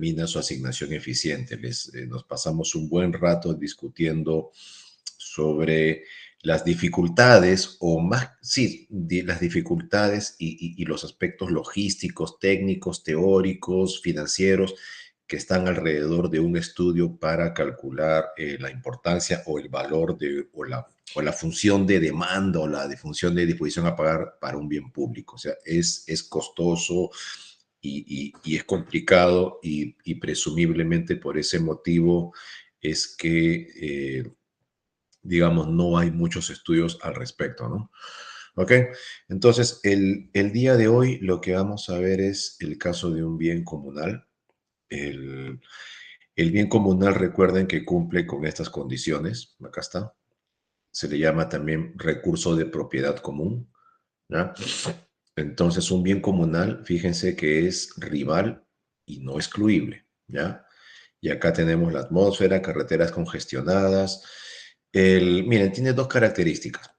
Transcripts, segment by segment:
termina su asignación eficiente. Nos pasamos un buen rato discutiendo sobre las dificultades, o más, sí, las dificultades y los aspectos logísticos, técnicos, teóricos, financieros, que están alrededor de un estudio para calcular la importancia o el valor o la función de demanda o la función de disposición a pagar para un bien público. O sea, es costoso y es complicado y presumiblemente por ese motivo es que, digamos, no hay muchos estudios al respecto, ¿no? ¿Ok? Entonces, el día de hoy lo que vamos a ver es el caso de un bien comunal. El, el bien comunal, recuerden que cumple con estas condiciones. Acá está. Se le llama también recurso de propiedad común, ¿ya? Entonces, un bien comunal, fíjense que es rival y no excluible, ¿ya? Y acá tenemos la atmósfera, carreteras congestionadas. Miren, tiene dos características.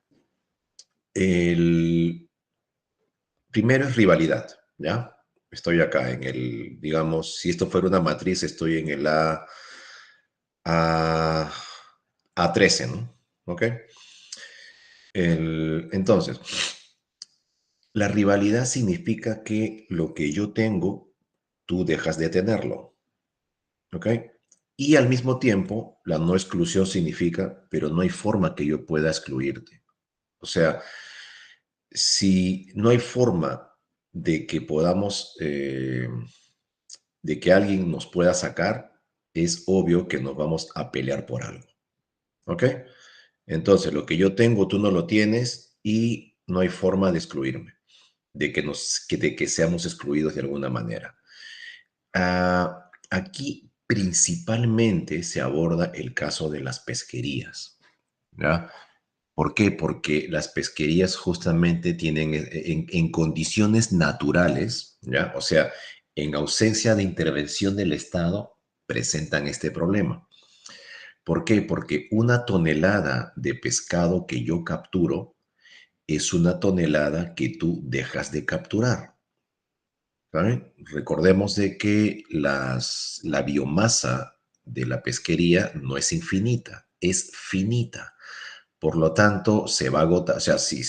El primero es rivalidad, ¿ya? Estoy acá en digamos, si esto fuera una matriz, estoy en el A, A13, ¿no? ¿Ok? Entonces, la rivalidad significa que lo que yo tengo, tú dejas de tenerlo, ¿ok? Y al mismo tiempo, la no exclusión significa, pero no hay forma que yo pueda excluirte. O sea, si no hay forma de que podamos, de que alguien nos pueda sacar, es obvio que nos vamos a pelear por algo, ¿ok? Entonces, lo que yo tengo, tú no lo tienes y no hay forma de excluirme, de que seamos excluidos de alguna manera. Aquí principalmente se aborda el caso de las pesquerías, ¿ya? ¿Por qué? Porque las pesquerías justamente tienen en condiciones naturales, ¿ya? O sea, en ausencia de intervención del Estado, presentan este problema. ¿Por qué? Porque una tonelada de pescado que yo capturo es una tonelada que tú dejas de capturar. ¿Saben? Recordemos de que la biomasa de la pesquería no es infinita, es finita. Por lo tanto, se va a agotar. O sea, si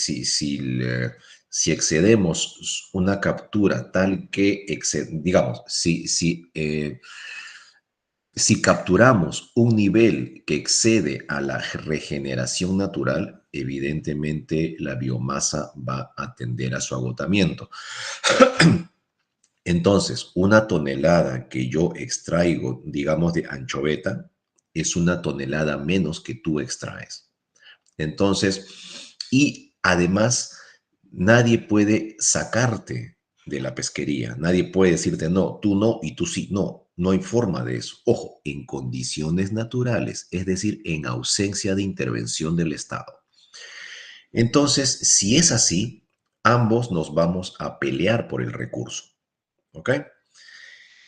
excedemos una captura tal que, digamos, si capturamos un nivel que excede a la regeneración natural, evidentemente la biomasa va a tender a su agotamiento. Entonces, una tonelada que yo extraigo, digamos, de anchoveta, es una tonelada menos que tú extraes. Entonces, y además, nadie puede sacarte de la pesquería. Nadie puede decirte, no, tú no y tú sí. No, no hay forma de eso. Ojo, en condiciones naturales, es decir, en ausencia de intervención del Estado. Entonces, si es así, ambos nos vamos a pelear por el recurso. ¿Ok?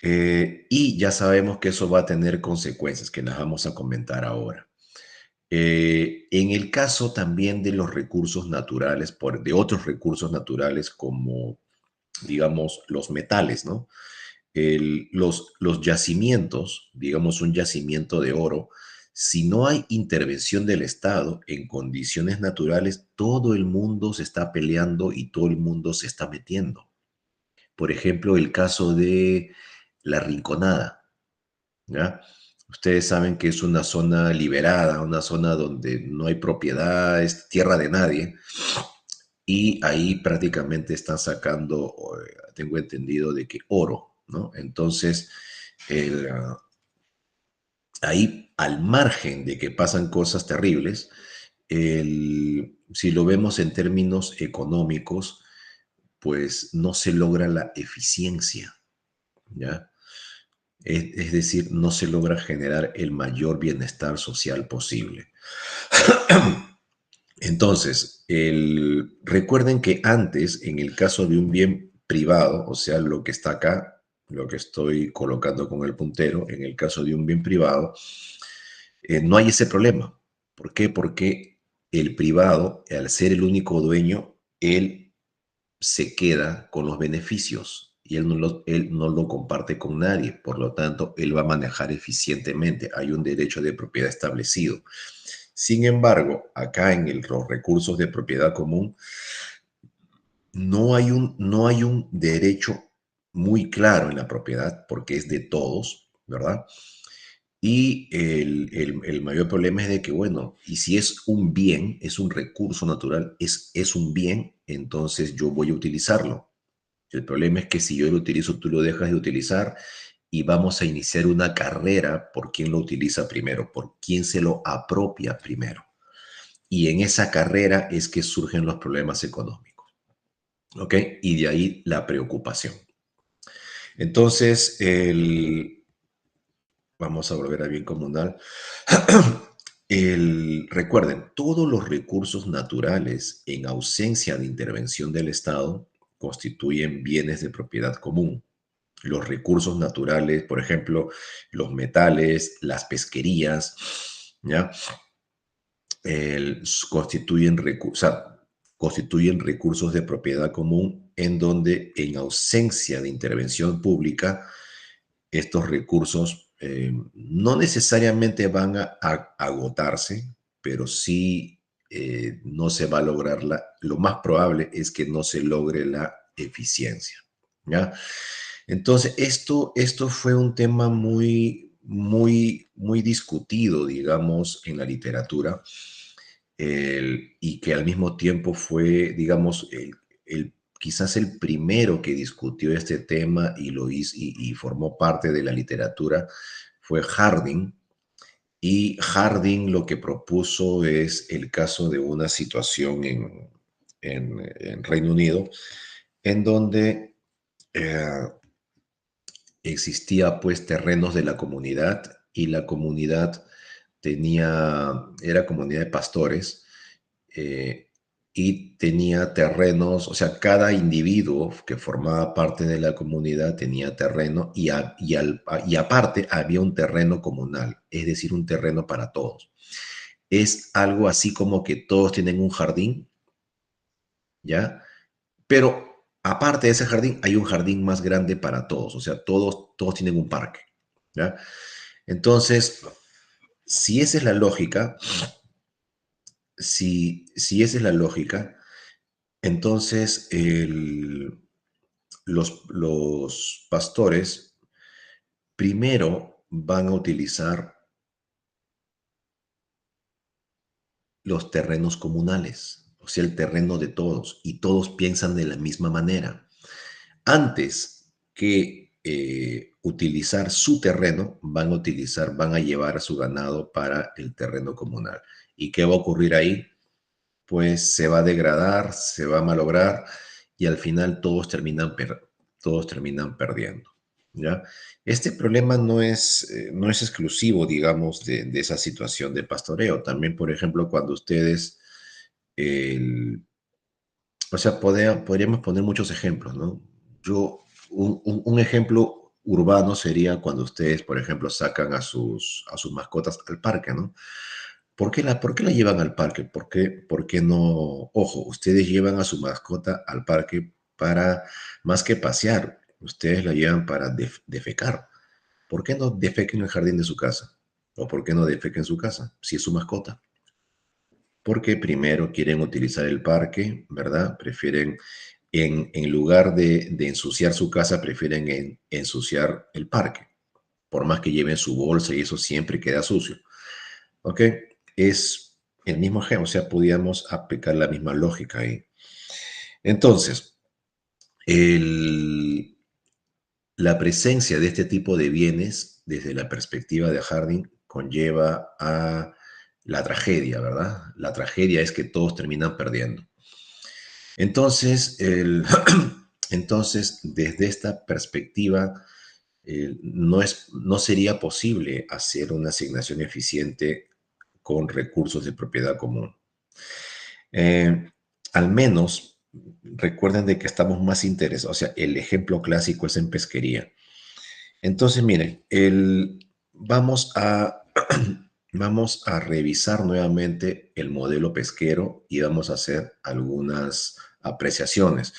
Y ya sabemos que eso va a tener consecuencias que las vamos a comentar ahora. En el caso también de los recursos naturales, de otros recursos naturales como, digamos, los metales, ¿no? Los yacimientos, digamos un yacimiento de oro, si no hay intervención del Estado en condiciones naturales, todo el mundo se está peleando y todo el mundo se está metiendo. Por ejemplo, el caso de La Rinconada, ¿ya? Ustedes saben que es una zona liberada, una zona donde no hay propiedad, es tierra de nadie, y ahí prácticamente están sacando, tengo entendido, de que oro, ¿no? Entonces, el, ah, ahí al margen de que pasan cosas terribles, si lo vemos en términos económicos, pues no se logra la eficiencia, ¿ya? Es decir, no se logra generar el mayor bienestar social posible. Entonces, recuerden que antes, en el caso de un bien privado, o sea, lo que está acá, lo que estoy colocando con el puntero, en el caso de un bien privado, no hay ese problema. ¿Por qué? Porque el privado, al ser el único dueño, él se queda con los beneficios y él no lo comparte con nadie, por lo tanto, él va a manejar eficientemente. Hay un derecho de propiedad establecido. Sin embargo, acá en los recursos de propiedad común, no hay un derecho muy claro en la propiedad porque es de todos, ¿verdad? Y el mayor problema es de que, bueno, y si es un bien, es un recurso natural, es un bien, entonces yo voy a utilizarlo. El problema es que si yo lo utilizo, tú lo dejas de utilizar y vamos a iniciar una carrera por quién lo utiliza primero, por quién se lo apropia primero. Y en esa carrera es que surgen los problemas económicos, ¿ok? Y de ahí la preocupación. Entonces, vamos a volver a bien comunal. Recuerden, todos los recursos naturales en ausencia de intervención del Estado constituyen bienes de propiedad común. Los recursos naturales, por ejemplo, los metales, las pesquerías, ¿ya? Constituyen, o sea, constituyen recursos de propiedad común en donde en ausencia de intervención pública, estos recursos no necesariamente van a agotarse, pero sí no se va a lograr lo más probable es que no se logre la eficiencia, ¿ya? Entonces, esto fue un tema muy discutido, digamos, en la literatura, y que al mismo tiempo fue, digamos, quizás el primero que discutió este tema y lo hizo y formó parte de la literatura fue Harding. Y Harding lo que propuso es el caso de una situación en Reino Unido en donde eh, existía pues terrenos de la comunidad y la comunidad era comunidad de pastores, eh, y tenía terrenos, o sea, cada individuo que formaba parte de la comunidad tenía terreno y aparte había un terreno comunal, es decir, un terreno para todos. Es algo así como que todos tienen un jardín, ¿ya? Pero aparte de ese jardín, hay un jardín más grande para todos, o sea, todos tienen un parque, ¿ya? Entonces, si esa es la lógica, si esa es la lógica, entonces los pastores primero van a utilizar los terrenos comunales, o sea, el terreno de todos, y todos piensan de la misma manera. Antes que utilizar su terreno, van a llevar a su ganado para el terreno comunal. ¿Y qué va a ocurrir ahí? Pues se va a degradar, se va a malograr y al final todos terminan perdiendo, ¿ya? Este problema no es exclusivo, digamos, de esa situación de pastoreo. También, por ejemplo, cuando ustedes, el- o sea, podríamos poner muchos ejemplos, ¿no? Un ejemplo urbano sería cuando ustedes, por ejemplo, sacan a sus mascotas al parque, ¿no? ¿Por qué la llevan al parque? Por qué no? Ojo, ustedes llevan a su mascota al parque para más que pasear, ustedes la llevan para defecar. ¿Por qué no defequen en el jardín de su casa? ¿O por qué no defequen en su casa si es su mascota? Porque primero quieren utilizar el parque, ¿verdad? Prefieren, en lugar de ensuciar su casa, prefieren ensuciar el parque. Por más que lleven su bolsa y eso siempre queda sucio. ¿Ok? Es el mismo ejemplo, o sea, podíamos aplicar la misma lógica ahí. Entonces, el- la presencia de este tipo de bienes, desde la perspectiva de Harding, conlleva a la tragedia, ¿verdad? La tragedia es que todos terminan perdiendo. Entonces, entonces desde esta perspectiva, no sería posible hacer una asignación eficiente con recursos de propiedad común. Eh, Al menos recuerden de que estamos más interesados, o sea, el ejemplo clásico es en pesquería. Entonces, miren, vamos a revisar nuevamente el modelo pesquero y vamos a hacer algunas apreciaciones.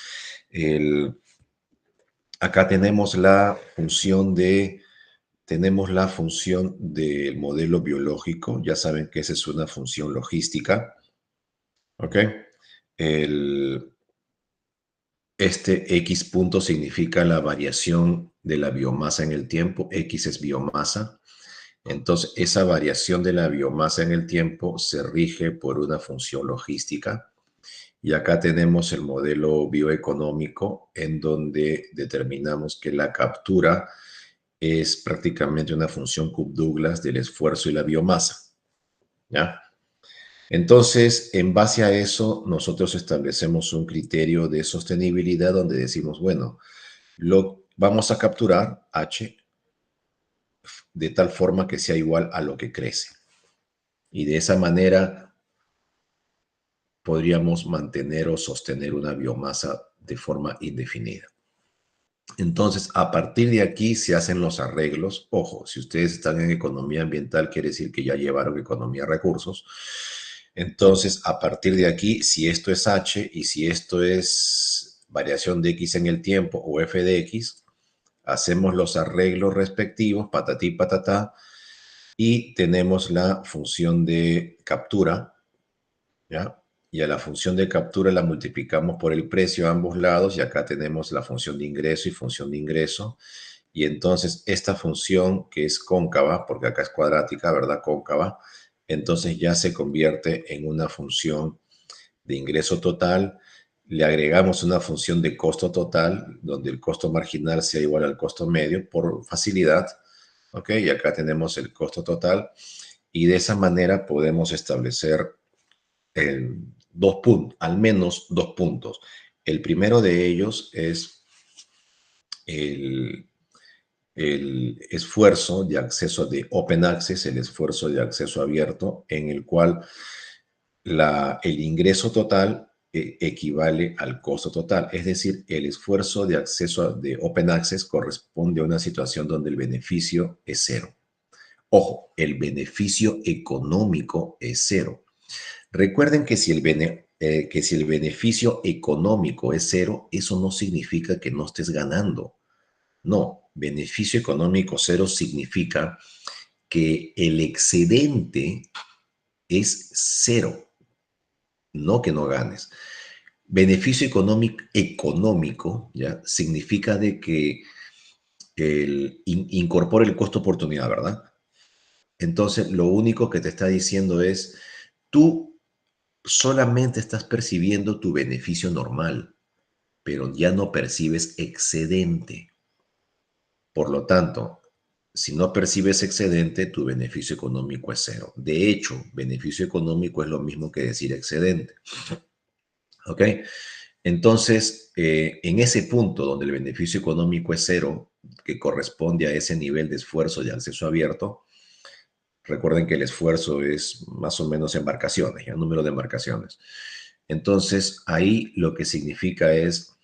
El, Acá tenemos la función del modelo biológico. Ya saben que esa es una función logística, ¿ok? El, este X punto significa la variación de la biomasa en el tiempo. X es biomasa. Entonces, esa variación de la biomasa en el tiempo se rige por una función logística. Y acá tenemos el modelo bioeconómico en donde determinamos que la captura es prácticamente una función Cobb-Douglas del esfuerzo y la biomasa, ¿ya? Entonces, en base a eso, nosotros establecemos un criterio de sostenibilidad donde decimos, bueno, lo vamos a capturar H de tal forma que sea igual a lo que crece. Y de esa manera podríamos mantener o sostener una biomasa de forma indefinida. Entonces, a partir de aquí se hacen los arreglos. Ojo, si ustedes están en economía ambiental, quiere decir que ya llevaron economía de recursos. Entonces, a partir de aquí, si esto es H y si esto es variación de X en el tiempo o F de X, hacemos los arreglos respectivos, patatí, patatá, y tenemos la función de captura, ¿ya? Y a la función de captura la multiplicamos por el precio a ambos lados y acá tenemos la función de ingreso y función de ingreso. Y entonces esta función que es cóncava, porque acá es cuadrática, ¿verdad? Cóncava, entonces ya se convierte en una función de ingreso total. Le agregamos una función de costo total, donde el costo marginal sea igual al costo medio por facilidad. ¿Ok? Y acá tenemos el costo total. Y de esa manera podemos establecer dos puntos, al menos dos puntos. El primero de ellos es el, el esfuerzo de acceso de Open Access, el esfuerzo de acceso abierto, en el cual el ingreso total equivale al costo total. Es decir, el esfuerzo de acceso de Open Access corresponde a una situación donde el beneficio es cero. Ojo, el beneficio económico es cero. Recuerden que si el beneficio económico es cero, eso no significa que no estés ganando. No, beneficio económico cero significa que el excedente es cero, no que no ganes. Beneficio económico, ¿ya? Significa de que incorpora el costo oportunidad, ¿verdad? Entonces, lo único que te está diciendo es, tú solamente estás percibiendo tu beneficio normal, pero ya no percibes excedente. Por lo tanto, si no percibes excedente, tu beneficio económico es cero. De hecho, beneficio económico es lo mismo que decir excedente. ¿Ok? Entonces, en ese punto donde el beneficio económico es cero, que corresponde a ese nivel de esfuerzo de acceso abierto, recuerden que el esfuerzo es más o menos embarcaciones, el número de embarcaciones. Entonces, ahí lo que significa es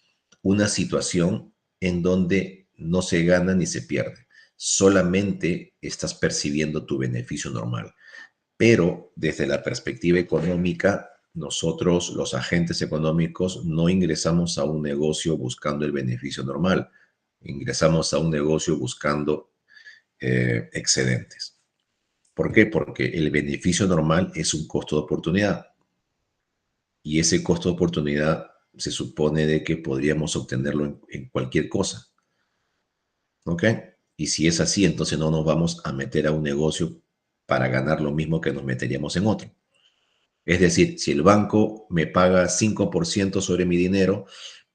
una situación en donde no se gana ni se pierde. Solamente estás percibiendo tu beneficio normal. Pero desde la perspectiva económica, nosotros, los agentes económicos, no ingresamos a un negocio buscando el beneficio normal. Ingresamos a un negocio buscando excedentes. ¿Por qué? Porque el beneficio normal es un costo de oportunidad y ese costo de oportunidad se supone de que podríamos obtenerlo en cualquier cosa. ¿Ok? Y si es así, entonces no nos vamos a meter a un negocio para ganar lo mismo que nos meteríamos en otro. Es decir, si el banco me paga 5% sobre mi dinero,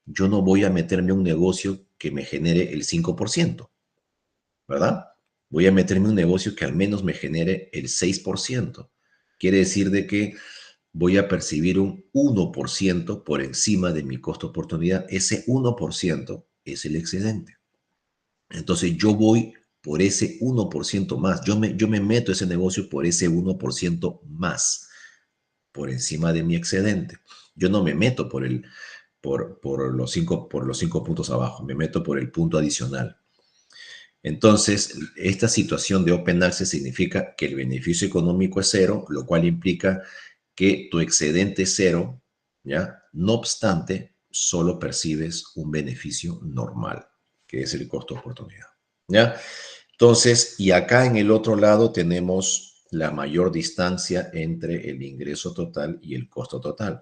yo no voy a meterme a un negocio que me genere el 5%, ¿verdad? Voy a meterme a un negocio que al menos me genere el 6%. Quiere decir de que voy a percibir un 1% por encima de mi costo oportunidad. Ese 1% es el excedente. Entonces yo voy por ese 1% más. Yo me meto a ese negocio por ese 1% más, por encima de mi excedente. Yo no me meto por los cinco puntos abajo, me meto por el punto adicional. Entonces, esta situación de Open Access significa que el beneficio económico es cero, lo cual implica que tu excedente es cero, ¿ya? No obstante, solo percibes un beneficio normal. que es el costo de oportunidad. ¿Ya? Entonces, y acá en el otro lado tenemos la mayor distancia entre el ingreso total y el costo total.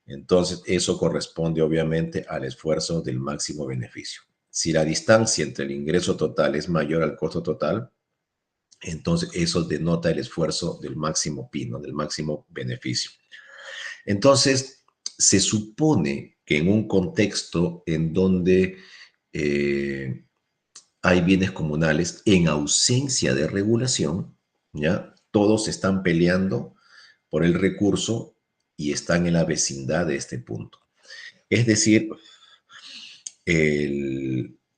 Entonces, eso corresponde obviamente al esfuerzo del máximo beneficio. Si la distancia entre el ingreso total es mayor al costo total, entonces eso denota el esfuerzo del máximo Pi, ¿no? Del máximo beneficio. Entonces, se supone que en un contexto en donde hay bienes comunales en ausencia de regulación, ¿ya? Todos están peleando por el recurso y están en la vecindad de este punto. Es decir,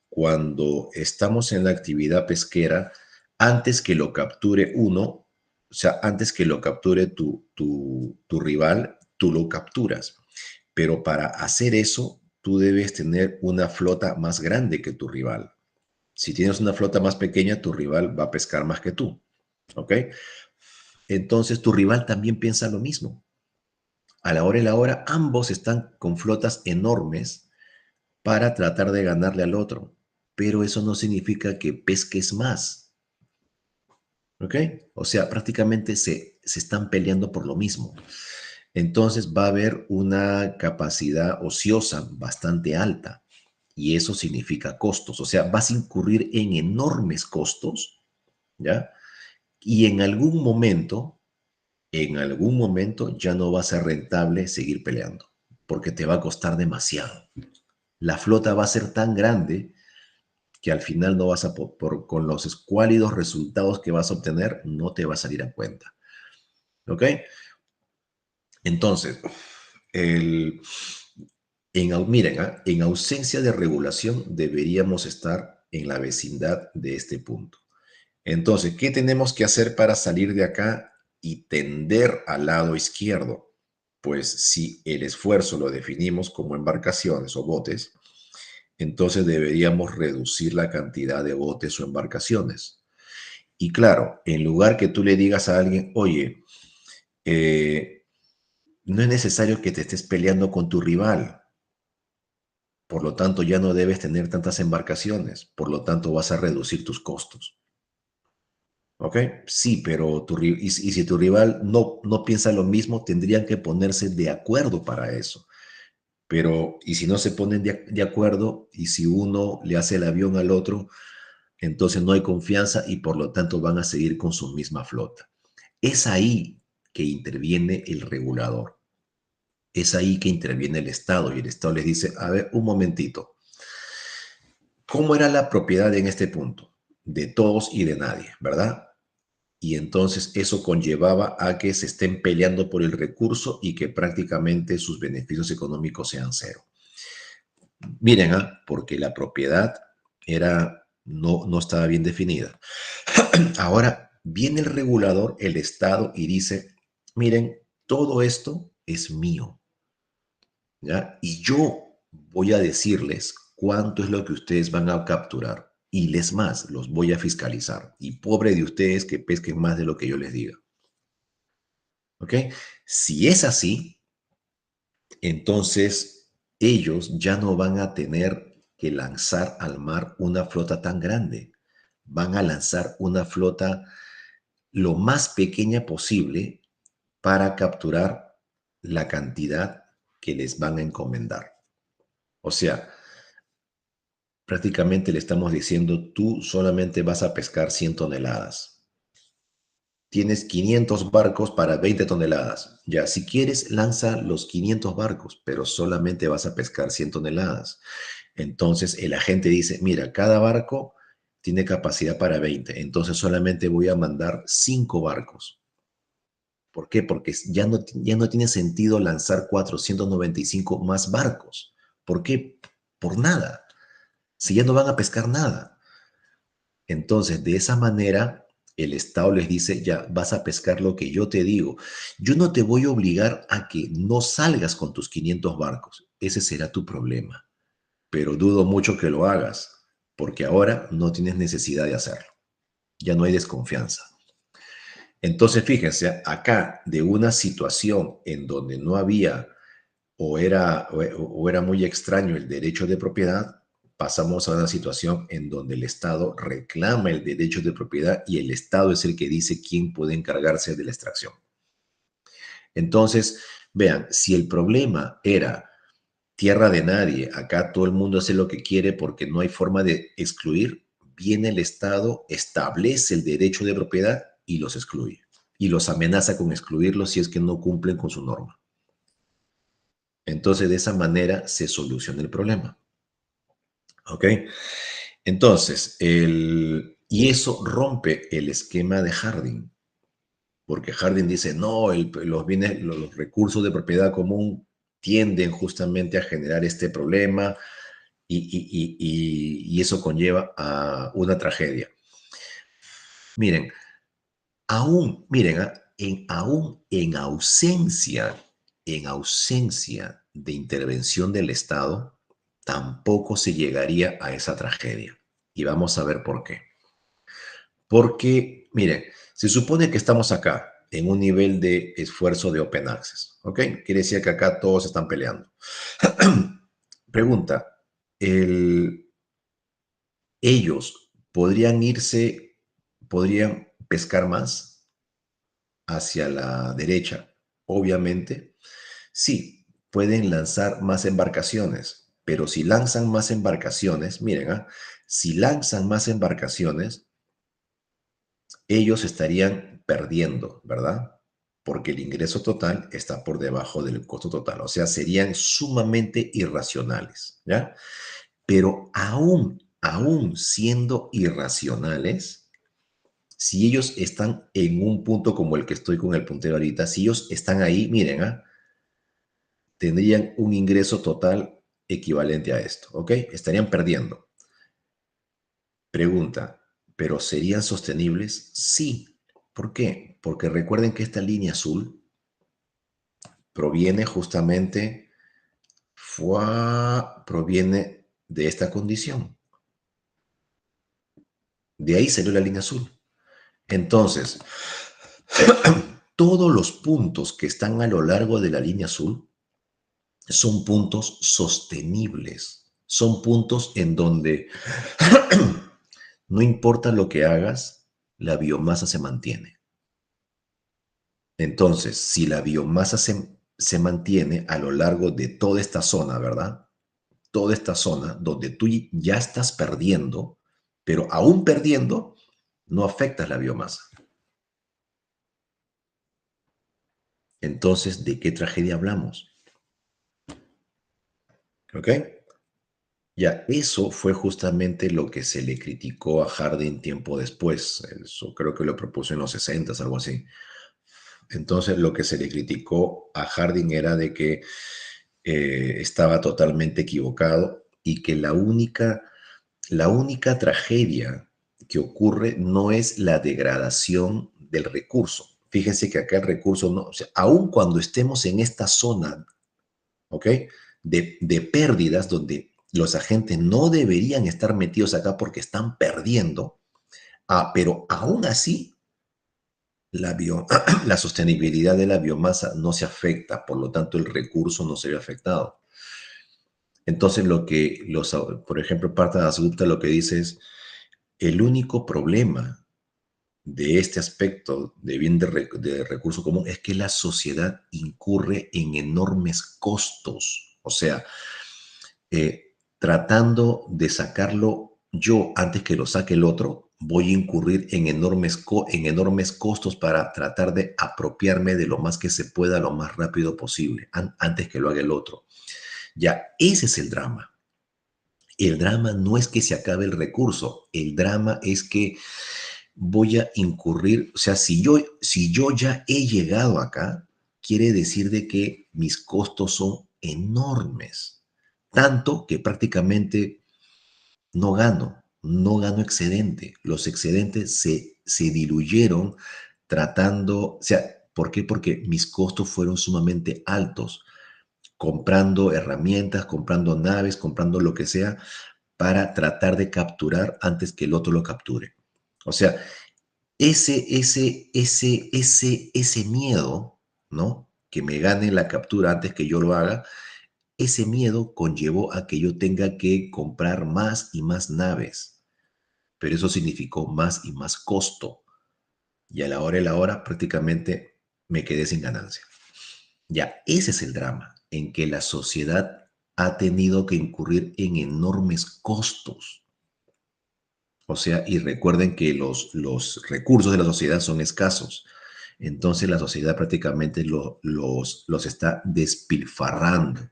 cuando estamos en la actividad pesquera, antes que lo capture uno, o sea, antes que lo capture tu rival, tú lo capturas. Pero para hacer eso, tú debes tener una flota más grande que tu rival. Si tienes una flota más pequeña, tu rival va a pescar más que tú. ¿Ok? Entonces, tu rival también piensa lo mismo. A la hora y la hora, ambos están con flotas enormes para tratar de ganarle al otro. Pero eso no significa que pesques más. ¿Ok? O sea, prácticamente se están peleando por lo mismo. Entonces va a haber una capacidad ociosa bastante alta y eso significa costos. O sea, vas a incurrir en enormes costos, ¿ya? Y en algún momento ya no va a ser rentable seguir peleando porque te va a costar demasiado. La flota va a ser tan grande que al final no vas a, con los escuálidos resultados que vas a obtener, no te va a salir a cuenta. ¿Ok? Entonces, miren, en ausencia de regulación deberíamos estar en la vecindad de este punto. Entonces, ¿qué tenemos que hacer para salir de acá y tender al lado izquierdo? Pues si el esfuerzo lo definimos como embarcaciones o botes, entonces deberíamos reducir la cantidad de botes o embarcaciones. Y claro, en lugar que tú le digas a alguien, oye, no es necesario que te estés peleando con tu rival, por lo tanto ya no debes tener tantas embarcaciones, por lo tanto vas a reducir tus costos. ¿Ok? Sí, pero y si tu rival no piensa lo mismo, tendrían que ponerse de acuerdo para eso. Pero, y si no se ponen de acuerdo, y si uno le hace el avión al otro, entonces no hay confianza y por lo tanto van a seguir con su misma flota. Es ahí que interviene el regulador. Es ahí que interviene el Estado y el Estado les dice, a ver, un momentito, ¿cómo era la propiedad en este punto? De todos y de nadie, ¿verdad? Y entonces eso conllevaba a que se estén peleando por el recurso y que prácticamente sus beneficios económicos sean cero. Miren, porque la propiedad no estaba bien definida. Ahora viene el regulador, el Estado, y dice, miren, todo esto es mío, ¿ya? Y yo voy a decirles cuánto es lo que ustedes van a capturar. Y les más, los voy a fiscalizar. Y pobre de ustedes que pesquen más de lo que yo les diga. ¿Ok? Si es así, entonces ellos ya no van a tener que lanzar al mar una flota tan grande. Van a lanzar una flota lo más pequeña posible para capturar la cantidad que les van a encomendar. O sea, prácticamente le estamos diciendo, tú solamente vas a pescar 100 toneladas. Tienes 500 barcos para 20 toneladas. Ya, si quieres, lanza los 500 barcos, pero solamente vas a pescar 100 toneladas. Entonces el agente dice, mira, cada barco tiene capacidad para 20, entonces solamente voy a mandar 5 barcos. ¿Por qué? Porque ya no tiene sentido lanzar 495 más barcos. ¿Por qué? Por nada. Si ya no van a pescar nada. Entonces, de esa manera, el Estado les dice, ya vas a pescar lo que yo te digo. Yo no te voy a obligar a que no salgas con tus 500 barcos. Ese será tu problema. Pero dudo mucho que lo hagas, porque ahora no tienes necesidad de hacerlo. Ya no hay desconfianza. Entonces, fíjense, acá de una situación en donde no había o era muy extraño el derecho de propiedad, pasamos a una situación en donde el Estado reclama el derecho de propiedad y el Estado es el que dice quién puede encargarse de la extracción. Entonces, vean, si el problema era tierra de nadie, acá todo el mundo hace lo que quiere porque no hay forma de excluir, viene el Estado, establece el derecho de propiedad y los excluye. Y los amenaza con excluirlos si es que no cumplen con su norma. Entonces, de esa manera se soluciona el problema. ¿Ok? Entonces, y eso rompe el esquema de Harding, porque Harding dice, no, los bienes, los recursos de propiedad común tienden justamente a generar este problema y eso conlleva a una tragedia. Miren, miren, aún en ausencia de intervención del Estado, tampoco se llegaría a esa tragedia. Y vamos a ver por qué. Porque, miren, se supone que estamos acá en un nivel de esfuerzo de open access, ¿ok? Quiere decir que acá todos están peleando. Pregunta, ellos podrían pescar más hacia la derecha, obviamente. Sí, pueden lanzar más embarcaciones, pero si lanzan más embarcaciones, miren, si lanzan más embarcaciones, ellos estarían perdiendo, ¿verdad? Porque el ingreso total está por debajo del costo total, o sea, serían sumamente irracionales, ¿ya? Pero aún siendo irracionales, si ellos están en un punto como el que estoy con el puntero ahorita, si ellos están ahí, miren, tendrían un ingreso total equivalente a esto, ¿ok? Estarían perdiendo. Pregunta, ¿pero serían sostenibles? Sí. ¿Por qué? Porque recuerden que esta línea azul proviene justamente, proviene de esta condición. De ahí salió la línea azul. Entonces, todos los puntos que están a lo largo de la línea azul son puntos sostenibles. Son puntos en donde no importa lo que hagas, la biomasa se mantiene. Entonces, si la biomasa se mantiene a lo largo de toda esta zona, ¿verdad? Toda esta zona donde tú ya estás perdiendo, pero aún perdiendo, no afectas la biomasa. Entonces, ¿de qué tragedia hablamos? ¿Ok? Ya, eso fue justamente lo que se le criticó a Harding tiempo después. Eso creo que lo propuso en los 60, algo así. Entonces, lo que se le criticó a Harding era de que estaba totalmente equivocado y que la única tragedia que ocurre no es la degradación del recurso. Fíjense que acá el recurso no, o sea, aun cuando estemos en esta zona, ¿ok? De pérdidas donde los agentes no deberían estar metidos acá porque están perdiendo, pero aún así la sostenibilidad de la biomasa no se afecta, por lo tanto el recurso no se ve afectado. Entonces por ejemplo, Partha Dasgupta lo que dice es, el único problema de este aspecto de bien de recurso común es que la sociedad incurre en enormes costos. O sea, tratando de sacarlo yo antes que lo saque el otro, voy a incurrir en enormes costos para tratar de apropiarme de lo más que se pueda lo más rápido posible, antes que lo haga el otro. Ya, ese es el drama. El drama no es que se acabe el recurso, el drama es que voy a incurrir, o sea, si yo ya he llegado acá, quiere decir de que mis costos son enormes, tanto que prácticamente no gano excedente. Los excedentes se diluyeron tratando, o sea, ¿por qué? Porque mis costos fueron sumamente altos, comprando herramientas, comprando naves, comprando lo que sea, para tratar de capturar antes que el otro lo capture. O sea, ese miedo, ¿no? Que me gane la captura antes que yo lo haga, ese miedo conllevó a que yo tenga que comprar más y más naves, pero eso significó más y más costo. Y a la hora de la hora prácticamente me quedé sin ganancia. Ya, ese es el drama, en que la sociedad ha tenido que incurrir en enormes costos. O sea, y recuerden que los recursos de la sociedad son escasos. Entonces la sociedad prácticamente los está despilfarrando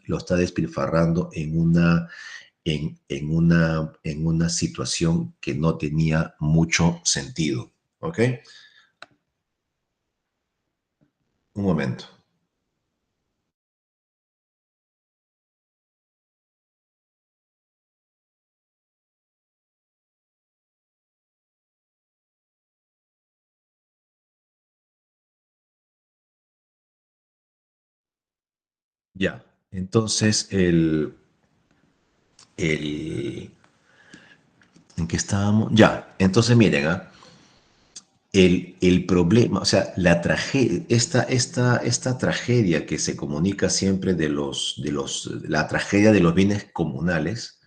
lo está despilfarrando en una situación que no tenía mucho sentido. ¿Ok? Un momento. Ya. Entonces, el, ¿en qué estábamos? Ya. Entonces, miren, ¿ah? El problema, o sea, la tragedia, esta tragedia que se comunica siempre la tragedia de los bienes comunales,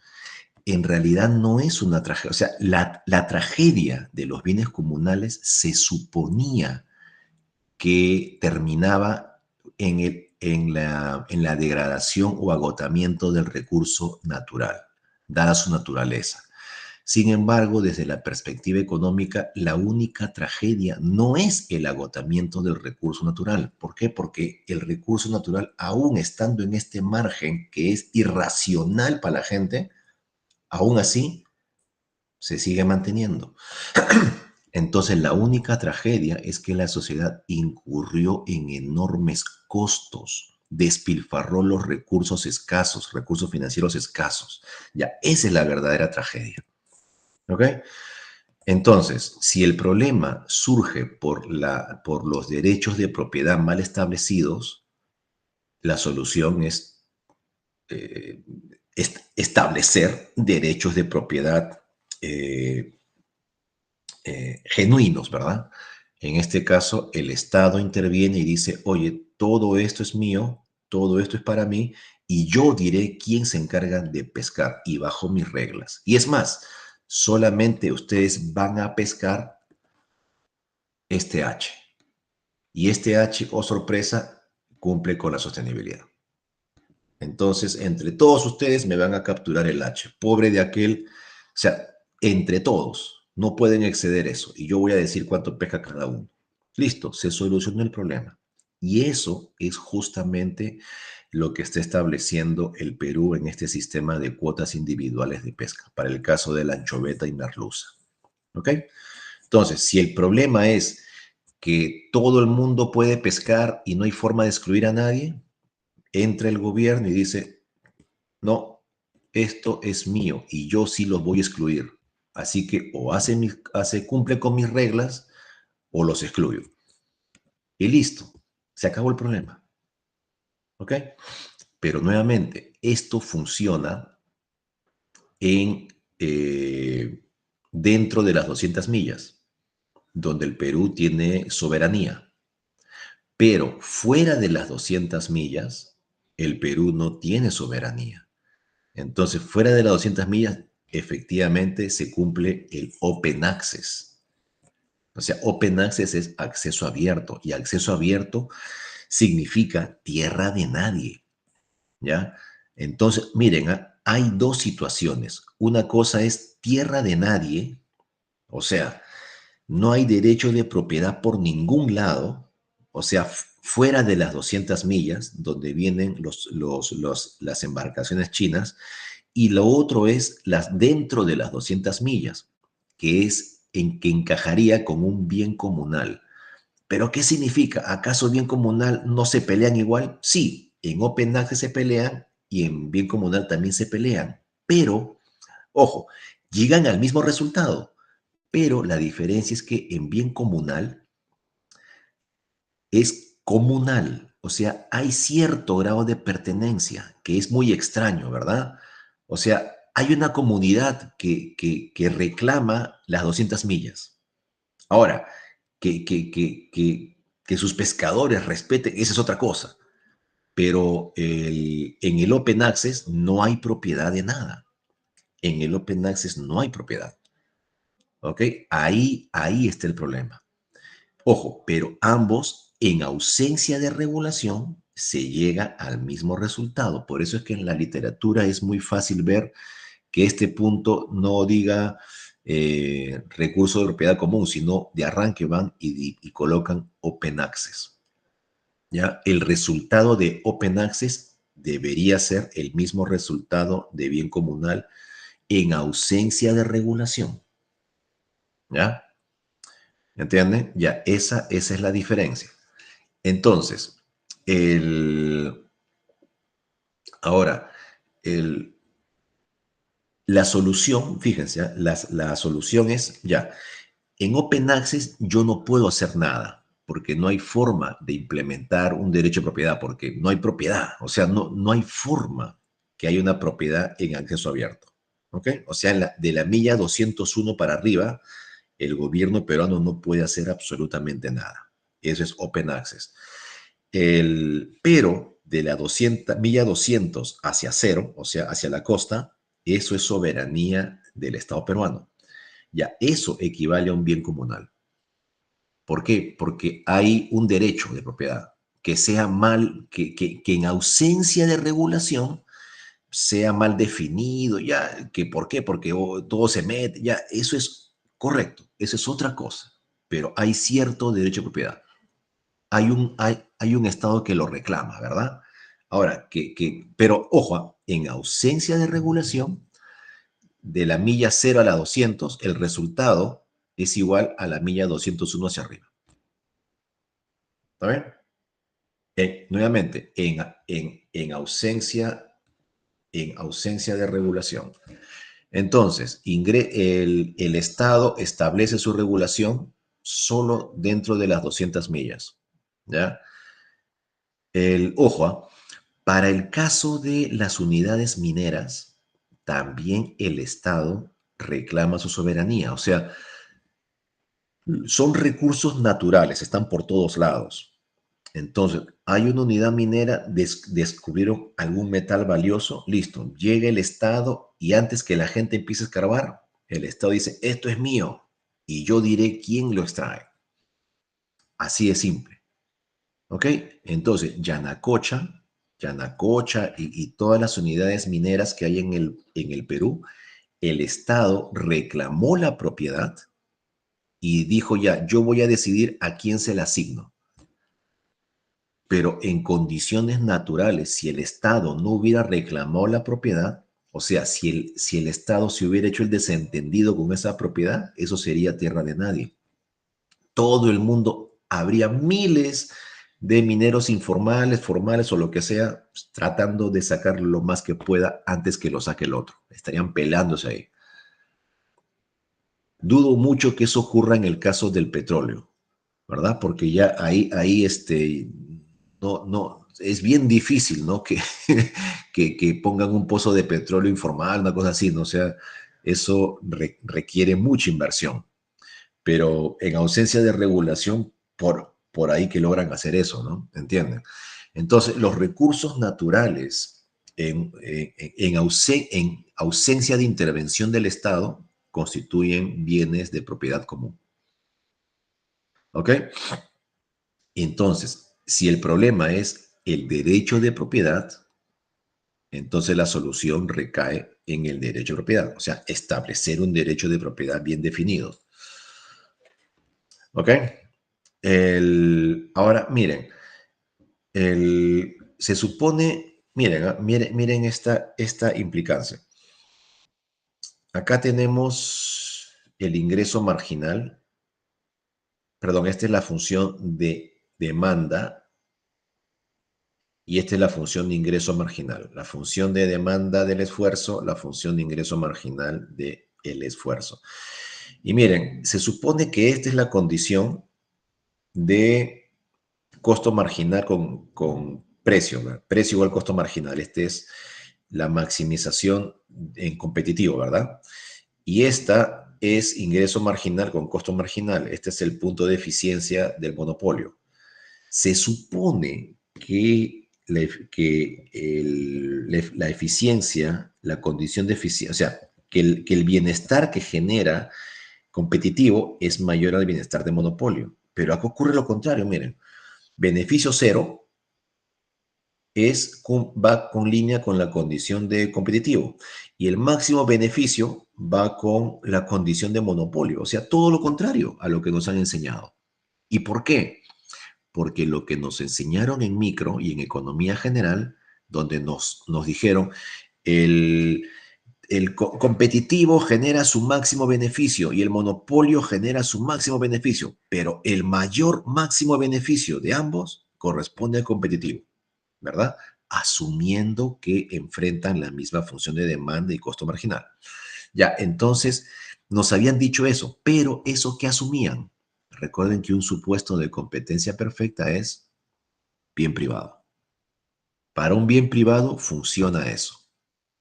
en realidad no es una tragedia. O sea, la tragedia de los bienes comunales se suponía que terminaba en la degradación o agotamiento del recurso natural, dada su naturaleza. Sin embargo, desde la perspectiva económica, la única tragedia no es el agotamiento del recurso natural. ¿Por qué? Porque el recurso natural, aún estando en este margen que es irracional para la gente, aún así se sigue manteniendo. Entonces, la única tragedia es que la sociedad incurrió en enormes costos, despilfarró los recursos escasos, recursos financieros escasos. Ya, esa es la verdadera tragedia. ¿Ok? Entonces, si el problema surge por los derechos de propiedad mal establecidos, la solución es eh, establecer derechos de propiedad eh, genuinos, ¿verdad? En este caso, el Estado interviene y dice, oye, todo esto es mío, todo esto es para mí, y yo diré quién se encarga de pescar y bajo mis reglas. Y es más, solamente ustedes van a pescar este H. Y este H, oh sorpresa, cumple con la sostenibilidad. Entonces, entre todos ustedes me van a capturar el H. Pobre de aquel, o sea, entre todos, no pueden exceder eso. Y yo voy a decir cuánto pesca cada uno. Listo, se solucionó el problema. Y eso es justamente lo que está estableciendo el Perú en este sistema de cuotas individuales de pesca, para el caso de la anchoveta y merluza. ¿Ok? Entonces, si el problema es que todo el mundo puede pescar y no hay forma de excluir a nadie, entra el gobierno y dice, no, esto es mío y yo sí los voy a excluir. Así que o cumple con mis reglas o los excluyo. Y listo, se acabó el problema. ¿Ok? Pero nuevamente, esto funciona en, eh, dentro de las 200 millas, donde el Perú tiene soberanía. Pero fuera de las 200 millas, el Perú no tiene soberanía. Entonces, fuera de las 200 millas, efectivamente se cumple el Open Access. O sea, Open Access es acceso abierto y acceso abierto significa tierra de nadie, ¿ya? Entonces, miren, hay dos situaciones. Una cosa es tierra de nadie, o sea, no hay derecho de propiedad por ningún lado, o sea, fuera de las 200 millas, donde vienen las embarcaciones chinas, y lo otro es dentro de las 200 millas, que es en que encajaría con un bien comunal. ¿Pero qué significa? ¿Acaso bien comunal no se pelean igual? Sí, en Open Access se pelean y en bien comunal también se pelean, pero, ojo, llegan al mismo resultado, pero la diferencia es que en bien comunal es comunal, o sea, hay cierto grado de pertenencia, que es muy extraño, ¿verdad? O sea, hay una comunidad que reclama las 200 millas. Ahora, que sus pescadores respeten, esa es otra cosa. Pero en el Open Access no hay propiedad de nada. En el Open Access no hay propiedad. ¿Ok? Ahí está el problema. Ojo, pero ambos, en ausencia de regulación, se llega al mismo resultado. Por eso es que en la literatura es muy fácil ver que este punto no diga recurso de propiedad común, sino de arranque van y colocan Open Access. ¿Ya? El resultado de Open Access debería ser el mismo resultado de bien comunal en ausencia de regulación. ¿Ya? ¿Entienden? Ya, esa es la diferencia. Entonces, ahora, la solución, fíjense, ¿ya? La solución es, ya, en Open Access yo no puedo hacer nada, porque no hay forma de implementar un derecho de propiedad, porque no hay propiedad, o sea, no hay forma que haya una propiedad en acceso abierto. ¿Ok? O sea, de la milla 201 para arriba, el gobierno peruano no puede hacer absolutamente nada. Eso es Open Access. Pero de la milla 200 hacia cero, o sea, hacia la costa, eso es soberanía del Estado peruano. Ya, eso equivale a un bien comunal. ¿Por qué? Porque hay un derecho de propiedad que sea mal, que en ausencia de regulación sea mal definido, ya, que ¿por qué? Porque todo se mete, ya, eso es correcto, eso es otra cosa, pero hay cierto derecho de propiedad. Hay un Estado que lo reclama, ¿verdad? Ahora, pero ojo, en ausencia de regulación, de la milla 0 a la 200, el resultado es igual a la milla 201 hacia arriba. ¿Está bien? Nuevamente, en ausencia de regulación. Entonces, el Estado establece su regulación solo dentro de las 200 millas. ¿Ya? Ojo, para el caso de las unidades mineras, también el Estado reclama su soberanía. O sea, son recursos naturales, están por todos lados. Entonces, hay una unidad minera, descubrieron algún metal valioso, listo, llega el Estado y antes que la gente empiece a escarbar, el Estado dice, esto es mío y yo diré quién lo extrae. Así de simple. ¿Ok? Entonces, Yanacocha y todas las unidades mineras que hay en el Perú, el Estado reclamó la propiedad y dijo ya, yo voy a decidir a quién se la asigno. Pero en condiciones naturales, si el Estado no hubiera reclamado la propiedad, o sea, si el Estado se hubiera hecho el desentendido con esa propiedad, eso sería tierra de nadie. Todo el mundo, habría miles de mineros informales, formales o lo que sea, pues, tratando de sacar lo más que pueda antes que lo saque el otro. Estarían pelándose ahí. Dudo mucho que eso ocurra en el caso del petróleo, ¿verdad? Porque ya ahí no, es bien difícil, ¿no? Que pongan un pozo de petróleo informal, una cosa así, ¿no? O sea, eso requiere mucha inversión, pero en ausencia de regulación, por ahí que logran hacer eso, ¿no? ¿Entienden? Entonces, los recursos naturales en ausencia de intervención del Estado constituyen bienes de propiedad común. ¿Ok? Entonces, si el problema es el derecho de propiedad, entonces la solución recae en el derecho de propiedad, o sea, establecer un derecho de propiedad bien definido. ¿Ok? Ahora, miren, se supone, miren esta implicancia. Acá tenemos el ingreso marginal, perdón, esta es la función de demanda y esta es la función de ingreso marginal. La función de demanda del esfuerzo, la función de ingreso marginal del esfuerzo. Y miren, se supone que esta es la condición de costo marginal con precio, ¿verdad? Precio igual costo marginal. Este es la maximización en competitivo, ¿verdad? Y esta es ingreso marginal con costo marginal. Este es el punto de eficiencia del monopolio. Se supone que la eficiencia, la condición de eficiencia, o sea, que el bienestar que genera competitivo es mayor al bienestar de monopolio. Pero acá ocurre lo contrario, miren, beneficio cero va con línea con la condición de competitivo y el máximo beneficio va con la condición de monopolio, o sea, todo lo contrario a lo que nos han enseñado. ¿Y por qué? Porque lo que nos enseñaron en micro y en economía general, donde nos dijeron, el, competitivo genera su máximo beneficio y el monopolio genera su máximo beneficio, pero el mayor máximo beneficio de ambos corresponde al competitivo, ¿verdad? Asumiendo que enfrentan la misma función de demanda y costo marginal. Ya, entonces nos habían dicho eso, pero eso que asumían, recuerden que un supuesto de competencia perfecta es bien privado. Para un bien privado funciona eso,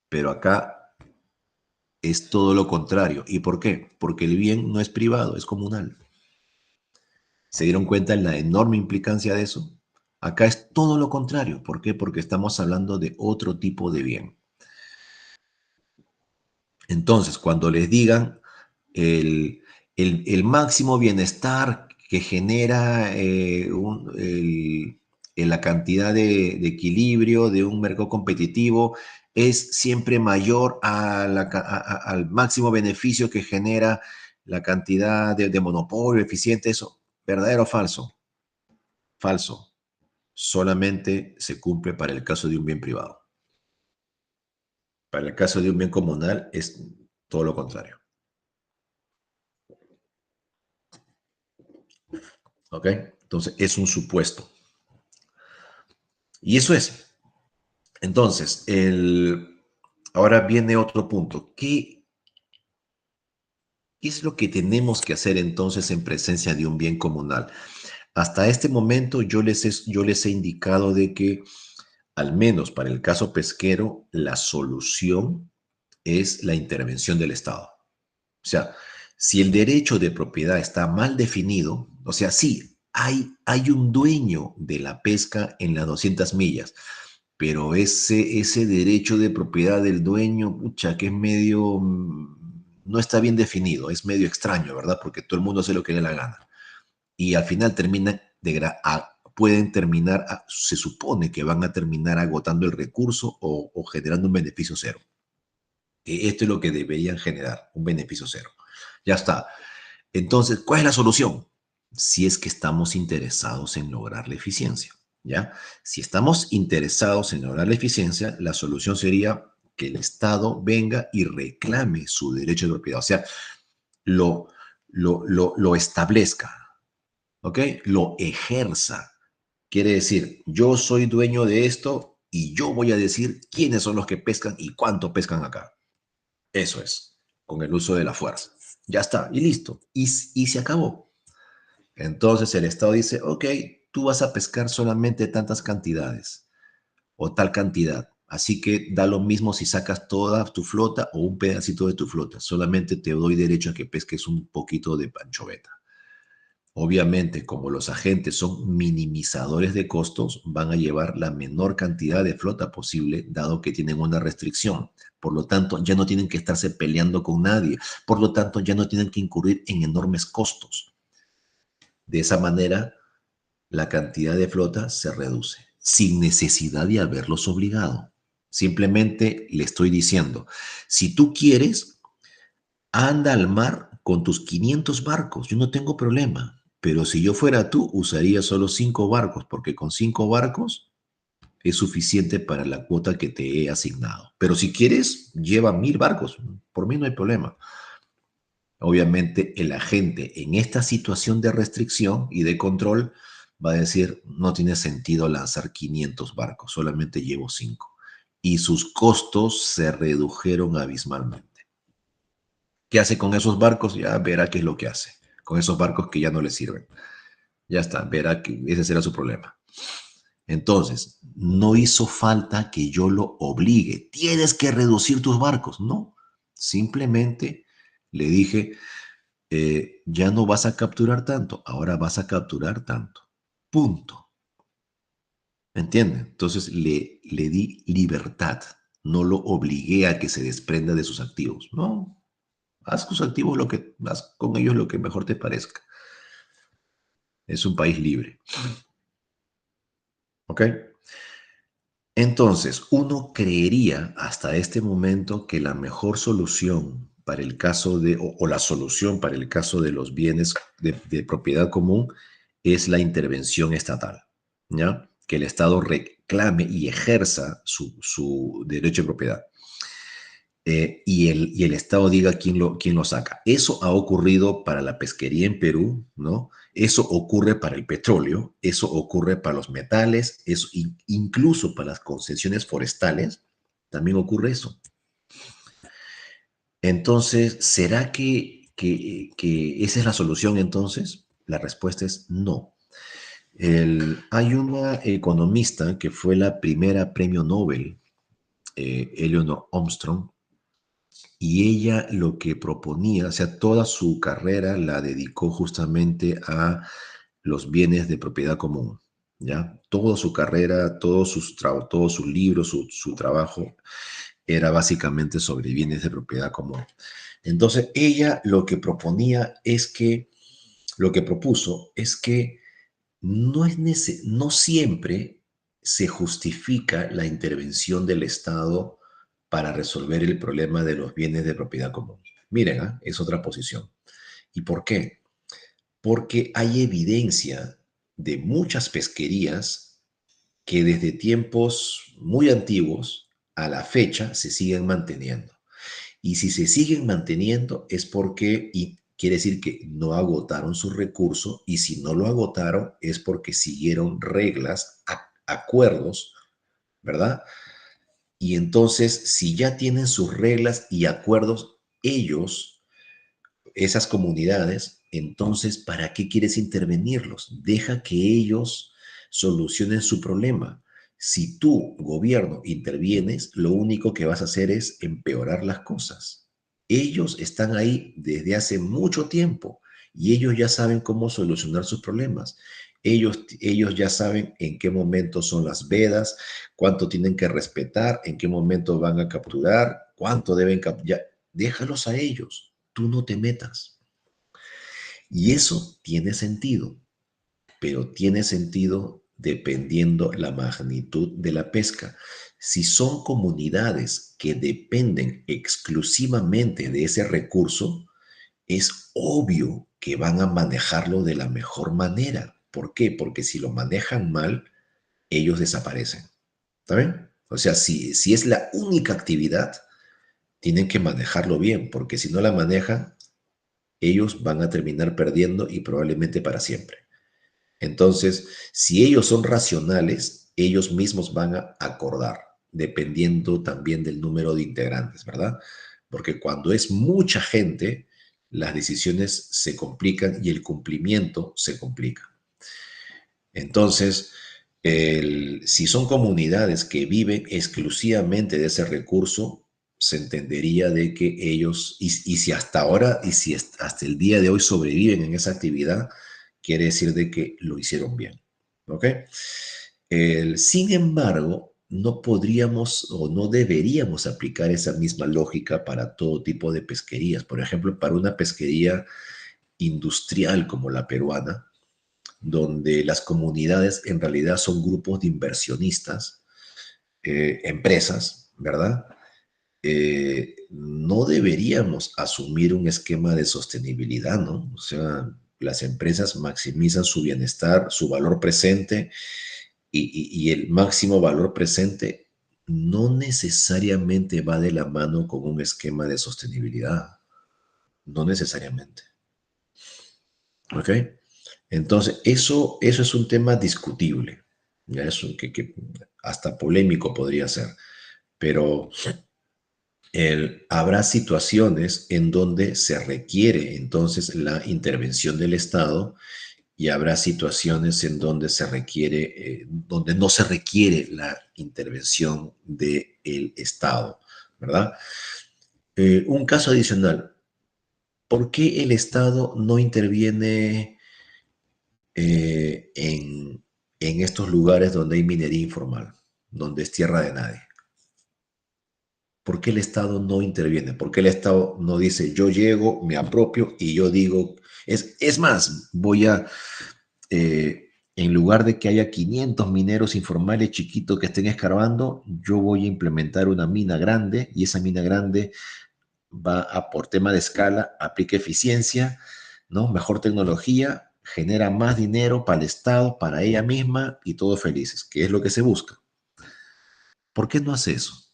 pero acá es todo lo contrario. ¿Y por qué? Porque el bien no es privado, es comunal. ¿Se dieron cuenta de la enorme implicancia de eso? Acá es todo lo contrario. ¿Por qué? Porque estamos hablando de otro tipo de bien. Entonces, cuando les digan el, el máximo bienestar que genera la cantidad de equilibrio de un mercado competitivo es siempre mayor al máximo beneficio que genera la cantidad de monopolio eficiente, eso, ¿verdadero o falso? Falso. Solamente se cumple para el caso de un bien privado. Para el caso de un bien comunal es todo lo contrario. ¿Ok? Entonces, es un supuesto. Y eso es. Entonces, ahora viene otro punto. ¿Qué es lo que tenemos que hacer entonces en presencia de un bien comunal? Hasta este momento yo les he indicado de que, al menos para el caso pesquero, la solución es la intervención del Estado. O sea, si el derecho de propiedad está mal definido, o sea, sí, hay un dueño de la pesca en las 200 millas, pero ese derecho de propiedad del dueño, pucha, que es medio, no está bien definido, es medio extraño, ¿verdad? Porque todo el mundo hace lo que le da la gana. Y al final pueden terminar, se supone que van a terminar agotando el recurso o generando un beneficio cero. Esto es lo que deberían generar, un beneficio cero. Ya está. Entonces, ¿cuál es la solución? Si es que estamos interesados en lograr la eficiencia, ¿ya? Si estamos interesados en lograr la eficiencia, la solución sería que el Estado venga y reclame su derecho de propiedad, o sea, lo, lo establezca, ¿ok? Lo ejerza. Quiere decir, yo soy dueño de esto y yo voy a decir quiénes son los que pescan y cuánto pescan acá. Eso es, con el uso de la fuerza. Ya está, y listo. Y se acabó. Entonces el Estado dice, ok, tú vas a pescar solamente tantas cantidades o tal cantidad. Así que da lo mismo si sacas toda tu flota o un pedacito de tu flota. Solamente te doy derecho a que pesques un poquito de anchoveta. Obviamente, como los agentes son minimizadores de costos, van a llevar la menor cantidad de flota posible, dado que tienen una restricción. Por lo tanto, ya no tienen que estarse peleando con nadie. Por lo tanto, ya no tienen que incurrir en enormes costos. De esa manera, la cantidad de flota se reduce, sin necesidad de haberlos obligado. Simplemente le estoy diciendo, si tú quieres, anda al mar con tus 500 barcos, yo no tengo problema. Pero si yo fuera tú, usaría solo 5 barcos, porque con 5 barcos es suficiente para la cuota que te he asignado. Pero si quieres, lleva 1000 barcos, por mí no hay problema. Obviamente, el agente en esta situación de restricción y de control va a decir, no tiene sentido lanzar 500 barcos, solamente llevo 5. Y sus costos se redujeron abismalmente. ¿Qué hace con esos barcos? Ya verá qué es lo que hace. Con esos barcos que ya no le sirven. Ya está, verá que ese será su problema. Entonces, no hizo falta que yo lo obligue. Tienes que reducir tus barcos. No, simplemente le dije, ya no vas a capturar tanto, ahora vas a capturar tanto. Punto. ¿Me entiende? Entonces le di libertad, no lo obligué a que se desprenda de sus activos. No, haz con sus activos haz con ellos lo que mejor te parezca. Es un país libre, ¿ok? Entonces, uno creería hasta este momento que la mejor solución para el caso o la solución para el caso de los bienes de propiedad común es la intervención estatal, ¿ya? Que el Estado reclame y ejerza su derecho de propiedad. Y el Estado diga quién lo saca. Eso ha ocurrido para la pesquería en Perú, ¿no? Eso ocurre para el petróleo, eso ocurre para los metales, eso, incluso para las concesiones forestales, también ocurre eso. Entonces, ¿será que esa es la solución entonces? La respuesta es no. Hay una economista que fue la primera premio Nobel, Eleanor Armstrong, y ella lo que proponía, o sea, toda su carrera la dedicó justamente a los bienes de propiedad común, ¿ya? Toda su carrera, todos sus libros, su trabajo era básicamente sobre bienes de propiedad común. Entonces, ella lo que propuso es que no siempre se justifica la intervención del Estado para resolver el problema de los bienes de propiedad común. Miren, es otra posición. ¿Y por qué? Porque hay evidencia de muchas pesquerías que desde tiempos muy antiguos a la fecha se siguen manteniendo. Y si se siguen manteniendo es porque, y quiere decir que no agotaron su recurso, y si no lo agotaron es porque siguieron reglas, acuerdos, ¿verdad? Y entonces, si ya tienen sus reglas y acuerdos, ellos, esas comunidades, entonces, ¿para qué quieres intervenirlos? Deja que ellos solucionen su problema. Si tú, gobierno, intervienes, lo único que vas a hacer es empeorar las cosas. Ellos están ahí desde hace mucho tiempo y ellos ya saben cómo solucionar sus problemas. Ellos ya saben en qué momento son las vedas, cuánto tienen que respetar, en qué momento van a capturar, cuánto deben capturar. Déjalos a ellos, tú no te metas. Y eso tiene sentido, pero tiene sentido dependiendo la magnitud de la pesca. Si son comunidades que dependen exclusivamente de ese recurso, es obvio que van a manejarlo de la mejor manera. ¿Por qué? Porque si lo manejan mal, ellos desaparecen. ¿Está bien? O sea, si es la única actividad, tienen que manejarlo bien, porque si no la manejan, ellos van a terminar perdiendo y probablemente para siempre. Entonces, si ellos son racionales, ellos mismos van a acordar, dependiendo también del número de integrantes, ¿verdad? Porque cuando es mucha gente, las decisiones se complican y el cumplimiento se complica. Entonces, si son comunidades que viven exclusivamente de ese recurso, se entendería de que ellos, y si hasta ahora, y si hasta el día de hoy sobreviven en esa actividad, quiere decir de que lo hicieron bien. ¿Ok? Sin embargo, no podríamos o no deberíamos aplicar esa misma lógica para todo tipo de pesquerías. Por ejemplo, para una pesquería industrial como la peruana, donde las comunidades en realidad son grupos de inversionistas, empresas, ¿verdad? No deberíamos asumir un esquema de sostenibilidad, ¿no? O sea, las empresas maximizan su bienestar, su valor presente y el máximo valor presente no necesariamente va de la mano con un esquema de sostenibilidad, no necesariamente. ¿Ok? Entonces, eso es un tema discutible, ya es que hasta polémico podría ser, pero habrá situaciones en donde se requiere entonces la intervención del Estado y habrá situaciones en donde donde no se requiere la intervención del Estado, ¿verdad? Un caso adicional, ¿por qué el Estado no interviene en en estos lugares donde hay minería informal, donde es tierra de nadie? ¿Por qué el Estado no interviene? ¿Por qué el Estado no dice, yo llego, me apropio y yo digo, es más, en lugar de que haya 500 mineros informales chiquitos que estén escarbando, yo voy a implementar una mina grande y esa mina grande va a, por tema de escala, aplica eficiencia, ¿no? Mejor tecnología, genera más dinero para el Estado, para ella misma y todos felices, que es lo que se busca. ¿Por qué no hace eso?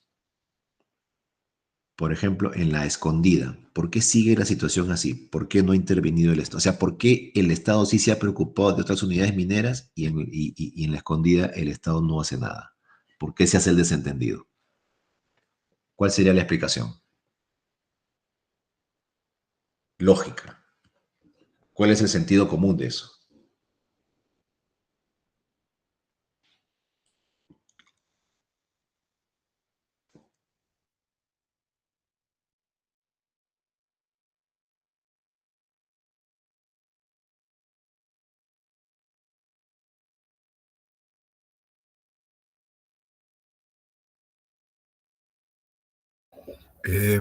Por ejemplo, en La Escondida. ¿Por qué sigue la situación así? ¿Por qué no ha intervenido el Estado? O sea, ¿por qué el Estado sí se ha preocupado de otras unidades mineras y en La Escondida el Estado no hace nada? ¿Por qué se hace el desentendido? ¿Cuál sería la explicación? Lógica. ¿Cuál es el sentido común de eso?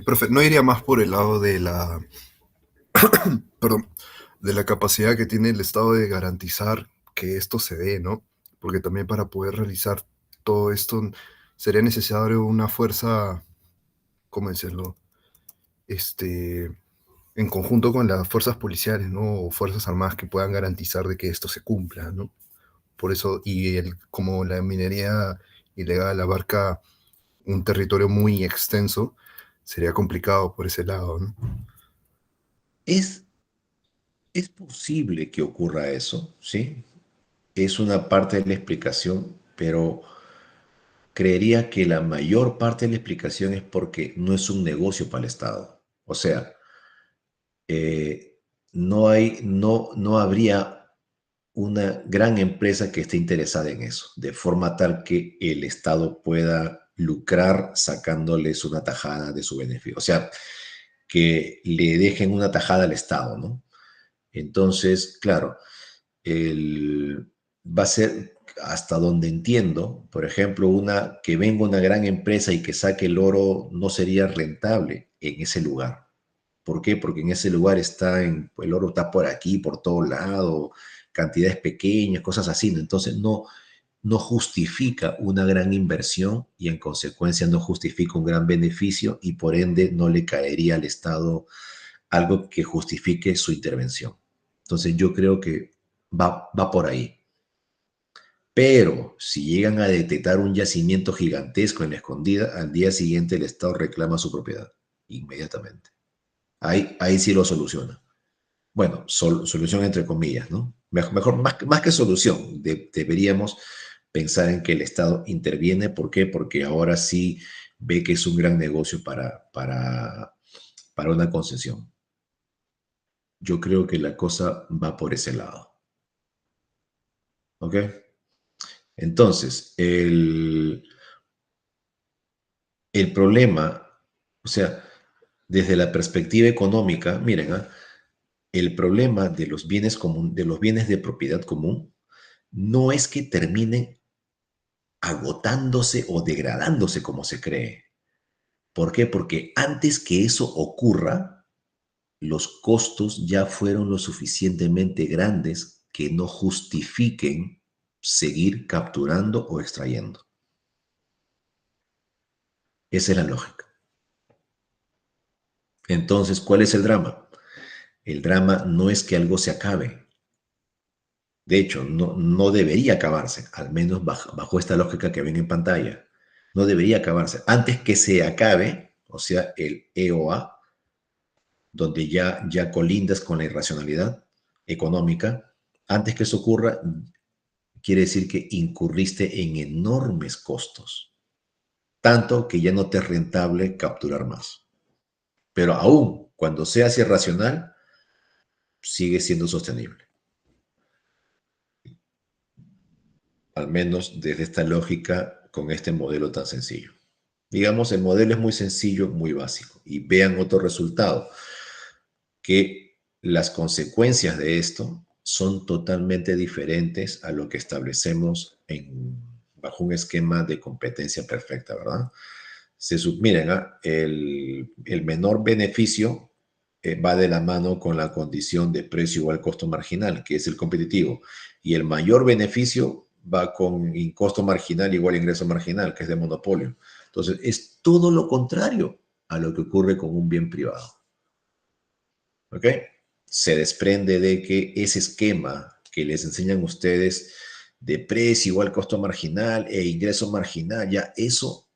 Profe, no iría más por el lado de perdón, de la capacidad que tiene el Estado de garantizar que esto se dé, ¿no? Porque también para poder realizar todo esto sería necesario una fuerza, ¿cómo decirlo? Este, en conjunto con las fuerzas policiales, ¿no? O fuerzas armadas que puedan garantizar de que esto se cumpla, ¿no? Por eso, como la minería ilegal abarca un territorio muy extenso, sería complicado por ese lado, ¿no? Es, es posible que ocurra eso, ¿sí? Es una parte de la explicación, pero creería que la mayor parte de la explicación es porque no es un negocio para el Estado. O sea, eh, no habría una gran empresa que esté interesada en eso, de forma tal que el Estado pueda lucrar sacándoles una tajada de su beneficio. O sea, que le dejen una tajada al Estado, ¿no? Entonces, claro, va a ser, hasta donde entiendo, por ejemplo, que venga una gran empresa y que saque el oro no sería rentable en ese lugar. ¿Por qué? Porque en ese lugar el oro está por aquí, por todo lado, cantidades pequeñas, cosas así, ¿no? Entonces no justifica una gran inversión y en consecuencia no justifica un gran beneficio y por ende no le caería al Estado algo que justifique su intervención. Entonces yo creo que va por ahí. Pero si llegan a detectar un yacimiento gigantesco en la escondida, al día siguiente el Estado reclama su propiedad inmediatamente. Ahí sí lo soluciona. Bueno, solución entre comillas, ¿no? Mejor, más que solución, deberíamos pensar en que el Estado interviene. ¿Por qué? Porque ahora sí ve que es un gran negocio para una concesión. Yo creo que la cosa va por ese lado. ¿Ok? Entonces, el problema, o sea, desde la perspectiva económica, miren, el problema de los bienes de los bienes de propiedad común no es que terminen agotándose o degradándose como se cree. ¿Por qué? Porque antes que eso ocurra, los costos ya fueron lo suficientemente grandes que no justifiquen seguir capturando o extrayendo. Esa es la lógica. Entonces, ¿cuál es el drama? El drama no es que algo se acabe. De hecho, no debería acabarse, al menos bajo esta lógica que ven en pantalla. No debería acabarse. Antes que se acabe, o sea, el EOA, donde ya colindas con la irracionalidad económica, antes que eso ocurra, quiere decir que incurriste en enormes costos, tanto que ya no te es rentable capturar más. Pero aún cuando seas irracional, sigue siendo sostenible, al menos desde esta lógica con este modelo tan sencillo. Digamos, el modelo es muy sencillo, muy básico. Y vean otro resultado, que las consecuencias de esto son totalmente diferentes a lo que establecemos bajo un esquema de competencia perfecta, ¿verdad? Miren, el menor beneficio va de la mano con la condición de precio igual costo marginal, que es el competitivo, y el mayor beneficio va con costo marginal igual ingreso marginal, que es de monopolio. Entonces, es todo lo contrario a lo que ocurre con un bien privado. ¿Ok? Se desprende de que ese esquema que les enseñan ustedes de precio igual costo marginal e ingreso marginal, ya eso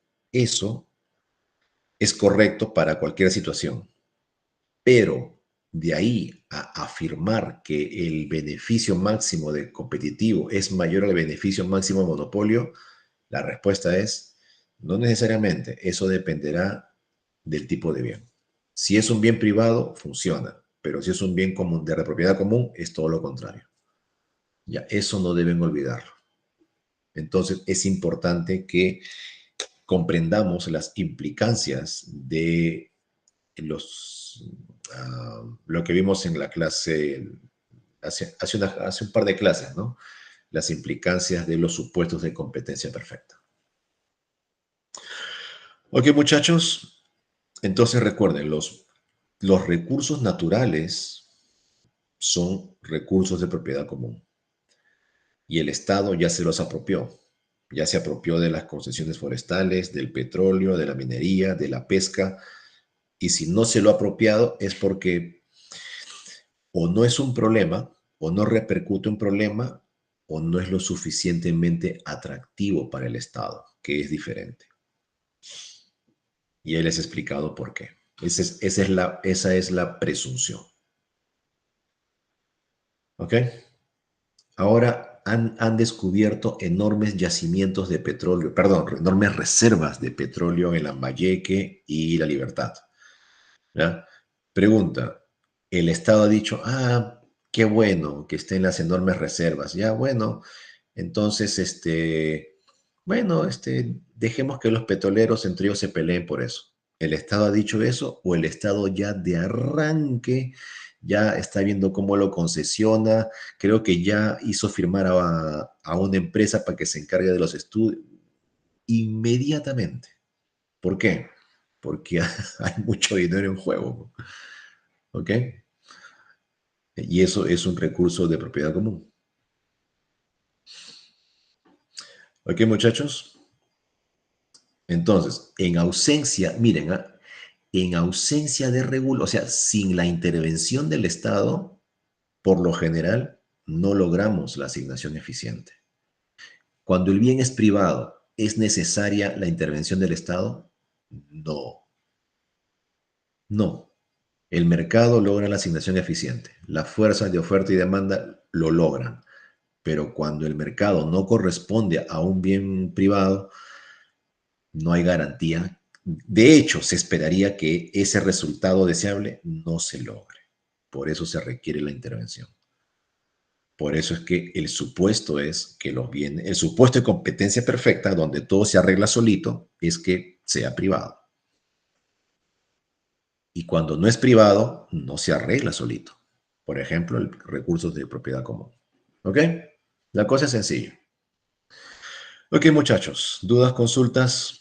es correcto para cualquier situación. Pero de ahí a afirmar que el beneficio máximo de competitivo es mayor al beneficio máximo de monopolio, la respuesta es no necesariamente. Eso dependerá del tipo de bien. Si es un bien privado, funciona, pero si es un bien común, de propiedad común, es todo lo contrario. Ya, eso no deben olvidarlo. Entonces, es importante que comprendamos las implicancias de lo que vimos en la clase hace un par de clases, ¿no? Las implicancias de los supuestos de competencia perfecta. Ok, muchachos, entonces recuerden, los recursos naturales son recursos de propiedad común y el Estado ya se los apropió. Ya se apropió de las concesiones forestales, del petróleo, de la minería, de la pesca, y si no se lo ha apropiado es porque o no es un problema, o no repercute un problema, o no es lo suficientemente atractivo para el Estado, que es diferente. Y él les ha explicado por qué. Esa es la presunción. ¿Ok? Ahora han descubierto enormes yacimientos de petróleo, perdón, enormes reservas de petróleo en Lambayeque y La Libertad. ¿Ya? Pregunta, el Estado ha dicho, qué bueno que estén las enormes reservas. Ya, bueno, entonces, bueno, dejemos que los petroleros entre ellos se peleen por eso. ¿El Estado ha dicho eso o el Estado ya de arranque ya está viendo cómo lo concesiona? Creo que ya hizo firmar a una empresa para que se encargue de los estudios inmediatamente. ¿Por qué? Porque hay mucho dinero en juego. ¿Ok? Y eso es un recurso de propiedad común. ¿Ok, muchachos? Entonces, en ausencia, miren, en ausencia de regulación, o sea, sin la intervención del Estado, por lo general, no logramos la asignación eficiente. Cuando el bien es privado, ¿es necesaria la intervención del Estado? No, no. El mercado logra la asignación eficiente. Las fuerzas de oferta y demanda lo logran. Pero cuando el mercado no corresponde a un bien privado, no hay garantía. De hecho, se esperaría que ese resultado deseable no se logre. Por eso se requiere la intervención. Por eso es que el supuesto es que los bienes, el supuesto de competencia perfecta, donde todo se arregla solito, es que sea privado. Y cuando no es privado, no se arregla solito. Por ejemplo, el recursos de propiedad común. ¿Ok? La cosa es sencilla. Ok, muchachos, dudas, consultas.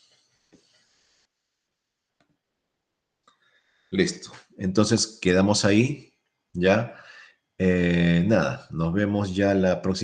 Listo. Entonces quedamos ahí, ¿ya? Nada, nos vemos ya la próxima.